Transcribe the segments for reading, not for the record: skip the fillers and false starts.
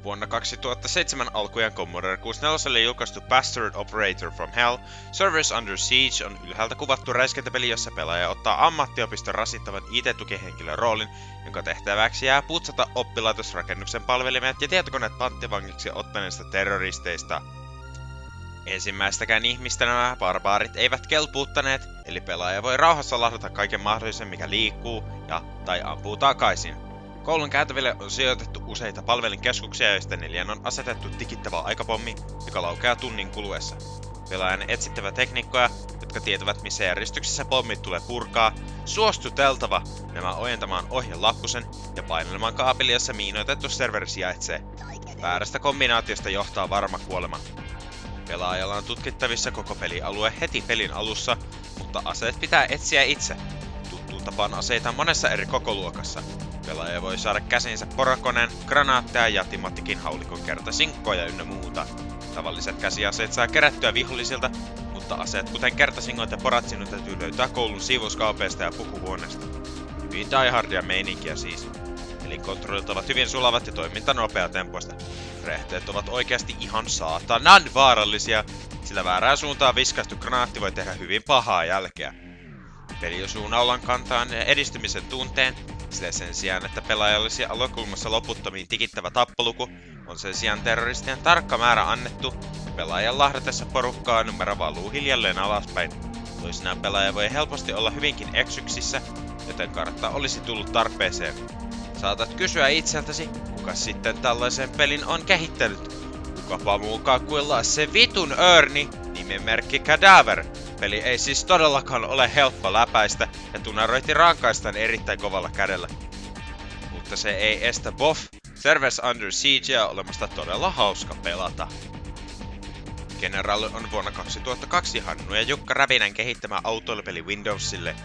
Vuonna 2007 alkujaan Commodore 64 julkaistu Bastard Operator from Hell, Servers Under Siege on ylhäältä kuvattu räiskintäpeli, jossa pelaaja ottaa ammattiopiston rasittavan IT-tukihenkilön roolin, jonka tehtäväksi jää putsata oppilaitosrakennuksen palvelimet ja tietokoneet panttivangiksi ottaneista terroristeista. Ensimmäistäkään ihmistä nämä barbaarit eivät kelpuuttaneet, eli pelaaja voi rauhassa lahdata kaiken mahdollisen, mikä liikkuu tai ampuu takaisin. Koulun käytäville on sijoitettu useita palvelinkeskuksia, joista 4 on asetettu tikittävä aikapommi, joka laukeaa tunnin kuluessa. Pelaajan etsittävä tekniikkoja, jotka tietävät missä järjestyksessä pommit tulee purkaa, suostuteltava nämä ojentamaan ohjelappusen ja painelemaan kaapeli, jossa miinoitettu serveri sijaitsee. Väärästä kombinaatiosta johtaa varma kuolema. Pelaajalla on tutkittavissa koko pelialue heti pelin alussa, mutta aseet pitää etsiä itse. Tuttuun tapaan aseita monessa eri kokoluokassa. Pelaaja voi saada käsinsä porakoneen, granaatteja ja timatikin haulikon kertasinkkoja ynnä muuta. Tavalliset käsiaseet saa kerättyä vihollisilta, mutta aseet kuten kertasingot ja porat sinun täytyy löytää koulun siivouskaupeista ja pukuhuoneesta. Hyvin diehardia meininkiä siis. Elinkontrollit ovat hyvin sulavat ja toiminta nopeatempoista. Räjähteet ovat oikeasti ihan saatanan vaarallisia, sillä väärään suuntaan viskaistu granaatti voi tehdä hyvin pahaa jälkeä. Peli osuu naulan kantaan ja edistymisen tunteen, sillä sen sijaan, että pelaaja olisi alokulmassa loputtomiin tikittävä tappoluku, on sen sijaan terroristien tarkka määrä annettu, ja pelaajan lahdatessa porukkaa numero valuu hiljalleen alaspäin. Toisinaan pelaaja voi helposti olla hyvinkin eksyksissä, joten kartta olisi tullut tarpeeseen. Saatat kysyä itseltäsi, kuka sitten tällaisen pelin on kehittänyt? Kukapa muukaan kuin se vitun Örni, nimimerkki Cadaver. Peli ei siis todellakaan ole helppo läpäistä ja tunarointi rankaistaan erittäin kovalla kädellä. Mutta se ei estä BOF, Servers Under Siegea olemasta todella hauska pelata. General on vuonna 2002 Hannu ja Jukka Rävinän kehittämä autoilupeli Windowsille.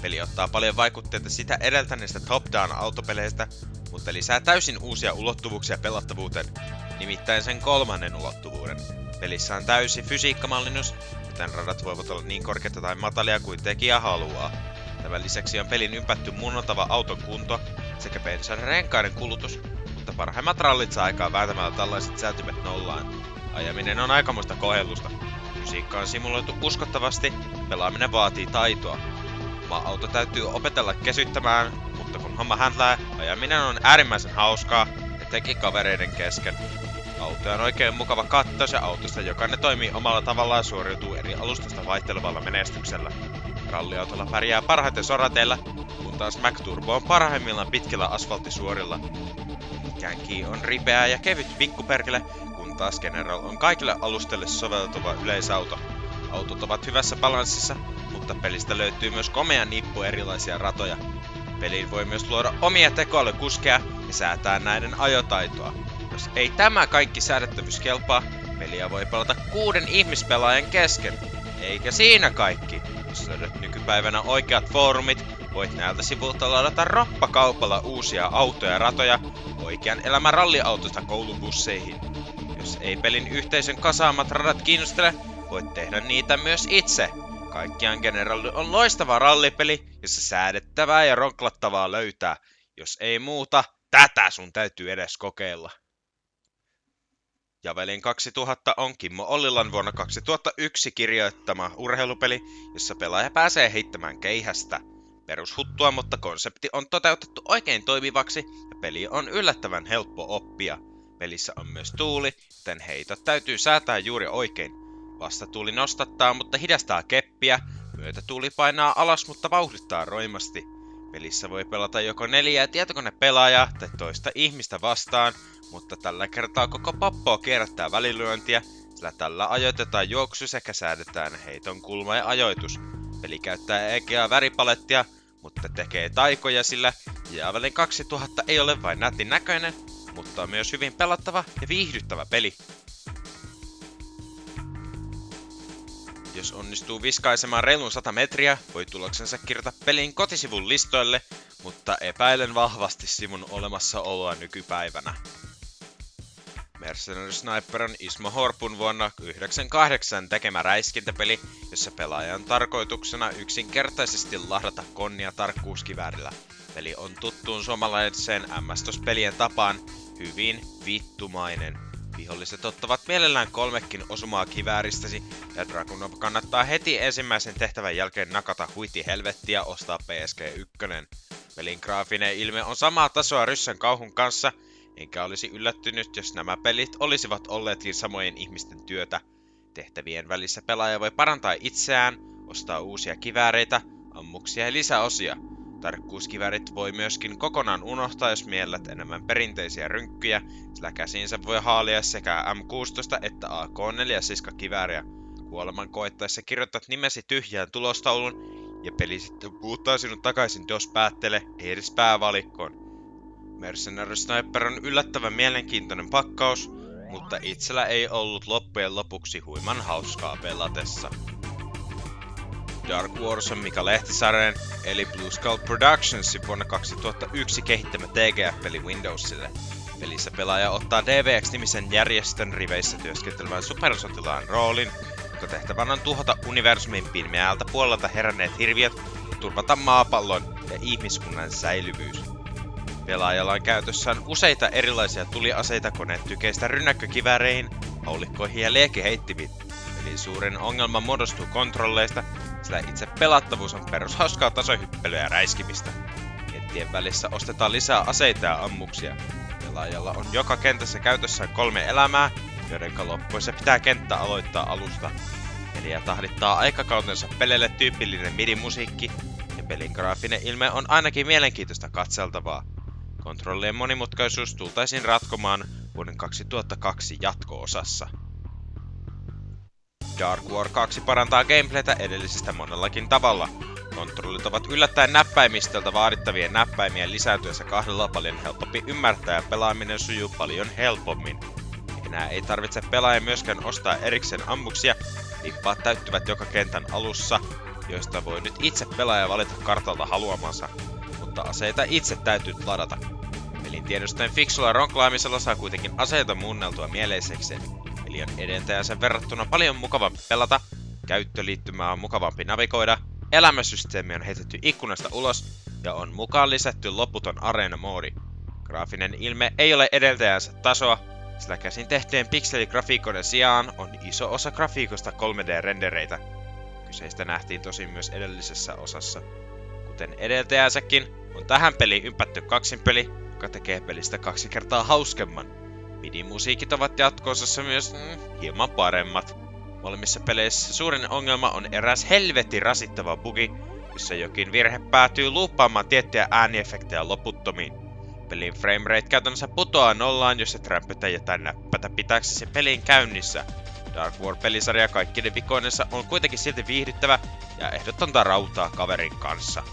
Peli ottaa paljon vaikutteita sitä edeltäneistä top-down autopeleistä, mutta lisää täysin uusia ulottuvuuksia pelattavuuteen, nimittäin sen 3. ulottuvuuden. Pelissä on täysi fysiikkamallinnus, joten radat voivat olla niin korkeita tai matalia kuin tekijä haluaa. Tämän lisäksi on pelin ympätty muunneltava auton kunto sekä bensan renkaiden kulutus, mutta parhaimmat rallit saa aikaan vääntämällä tällaiset säätimet nollaan. Ajaminen on aikamoista kohellusta. Fysiikka on simuloitu uskottavasti, pelaaminen vaatii taitoa. Oma auto täytyy opetella kesyttämään, mutta kun homma häntää, ajaminen on äärimmäisen hauskaa, etenkin kavereiden kesken. Auto on oikein mukava kattos ja autosta jokainen toimii omalla tavallaan ja suoriutuu eri alustasta vaihtelevalla menestyksellä. Ralliautolla pärjää parhaiten sorateilla, kun taas Mac Turbo on parhaimmillaan pitkillä asfalttisuorilla. Känki on ripeä ja kevyt pikkuperkele, kun taas General on kaikille alusteille soveltuva yleisauto. Autot ovat hyvässä balanssissa, mutta pelistä löytyy myös komea nippu erilaisia ratoja. Peliin voi myös luoda omia tekoälykuskeja ja säätää näiden ajotaitoa. Jos ei tämä kaikki säädettävyys kelpaa, peliä voi pelata 6 ihmispelaajan kesken. Eikä siinä kaikki. Jos löydät nykypäivänä oikeat foorumit, voit näiltä sivulta ladata roppakaupalla uusia autoja ja ratoja oikean elämän ralliautosta koulubusseihin. Jos ei pelin yhteisön kasaamat radat kiinnostele, voit tehdä niitä myös itse. Kaikkiaan General on loistava rallipeli, jossa säädettävää ja ronklattavaa löytää. Jos ei muuta, tätä sun täytyy edes kokeilla. Javelin 2000 on Kimmo Ollilan vuonna 2001 kirjoittama urheilupeli, jossa pelaaja pääsee heittämään keihästä. Perushuttua, mutta konsepti on toteutettu oikein toimivaksi ja peli on yllättävän helppo oppia. Pelissä on myös tuuli, joten heitot täytyy säätää juuri oikein. Vastatuuli nostattaa, mutta hidastaa keppiä, myötätuuli painaa alas, mutta vauhdittaa roimasti. Pelissä voi pelata joko 4 tietokonepelaajaa tai toista ihmistä vastaan, mutta tällä kertaa koko poppo kierrättää välilyöntiä, sillä tällä ajoitetaan juoksu sekä säädetään heiton kulma ja ajoitus. Peli käyttää egeaa väripalettia, mutta tekee taikoja sillä Javelin 2000 ei ole vain nätin näköinen, mutta on myös hyvin pelattava ja viihdyttävä peli. Jos onnistuu viskaisemaan reilun 100 metriä, voi tuloksensa kirjata pelin kotisivun listoille, mutta epäilen vahvasti sivun olemassaoloa nykypäivänä. Mercenary Sniper on Ismo Horpun vuonna 1998 tekemä räiskintäpeli, jossa pelaajan tarkoituksena yksinkertaisesti lahdata konnia tarkkuuskiväärillä. Peli on tuttuun suomalaiseen MS-DOS-pelien tapaan, hyvin vittumainen. Viholliset ottavat mielellään 3 osumaa kivääristäsi, ja Dragunov kannattaa heti ensimmäisen tehtävän jälkeen nakata huiti helvettiä ostaa PSG1. Pelin graafinen ilme on samaa tasoa Ryssän kauhun kanssa, enkä olisi yllättynyt, jos nämä pelit olisivat olleetkin samojen ihmisten työtä. Tehtävien välissä pelaaja voi parantaa itseään, ostaa uusia kivääreitä, ammuksia ja lisäosia. Tarkkuuskiväärit voi myöskin kokonaan unohtaa, jos miellät enemmän perinteisiä rynkkyjä, sillä käsiinsä voi haalia sekä M16 että AK-47 kivääriä. Kuoleman koettaessa kirjoitat nimesi tyhjään tulostaulun, ja peli sitten puuttaa sinut takaisin DOS-päätteelle, ei edes päävalikkoon. Mercenary Sniper on yllättävän mielenkiintoinen pakkaus, mutta itsellä ei ollut loppujen lopuksi huiman hauskaa pelatessa. Dark Wars on Mika Lehtisarjan, eli Blue Skull Productionsin vuonna 2001 kehittämä TGF-peli Windowsille. Pelissä pelaaja ottaa DVX-nimisen järjestön riveissä työskentelevän supersotilaan roolin, jonka tehtävänä on tuhota universumin pimeältä puolelta heränneet hirviöt ja turvata maapallon ja ihmiskunnan säilyvyys. Pelaajalla on käytössään useita erilaisia tuliaseita konetykeistä rynnäkkökivääreihin, haulikkoihin ja liekiheittimiin. Eli suurin ongelma muodostuu kontrolleista, sillä itse pelattavuus on perushauskaa tasohyppelyä ja räiskimistä. Kenttien välissä ostetaan lisää aseita ja ammuksia. Pelaajalla on joka kentässä käytössään 3 elämää, joiden loppuessa pitää kenttä aloittaa alusta. Peliä tahdittaa aikakautensa peleille tyypillinen MIDI-musiikki, ja pelin graafinen ilme on ainakin mielenkiintoista katseltavaa. Kontrollien monimutkaisuus tultaisiin ratkomaan vuoden 2002 jatko-osassa. Dark War 2 parantaa gameplaytä edellisestä monellakin tavalla. Kontrollit ovat yllättäen näppäimistöltä vaadittavien näppäimien lisääntyessä 2 paljon helpompi ymmärtää ja pelaaminen sujuu paljon helpommin. Enää ei tarvitse pelaajan myöskään ostaa erikseen ammuksia, lippaat täyttyvät joka kentän alussa, joista voi nyt itse pelaaja valita kartalta haluamansa, mutta aseita itse täytyy ladata. Pelin tiedostojen fiksulla ronklaamisella saa kuitenkin aseita muunneltua mieleisekseen. Peli on edeltäjänsä verrattuna paljon mukavampi pelata, käyttöliittymää on mukavampi navigoida, elämäsysteemi on heitetty ikkunasta ulos ja on mukaan lisätty loputon areena-moodi. Graafinen ilme ei ole edeltäjänsä tasoa, sillä käsin tehtyjen pikseligrafiikoiden sijaan on iso osa grafiikosta 3D-rendereitä. Kyseistä nähtiin tosin myös edellisessä osassa. Kuten edeltäjänsäkin, on tähän peliin ympätty kaksinpeli, joka tekee pelistä 2 kertaa hauskemman. MIDI-musiikit ovat jatko-osassa myös hieman paremmat. Molemmissa peleissä suurin ongelma on eräs helvetin rasittava bugi, jossa jokin virhe päätyy luuppaamaan tiettyjä ääniefektejä loputtomiin. Pelin framerate käytännössä putoaa nollaan, jos et rämpötä jotain näppätä pitääksesi pelin käynnissä. Dark War-pelisarja kaikkine vikoinensa on kuitenkin silti viihdyttävä ja ehdotonta rautaa kaverin kanssa.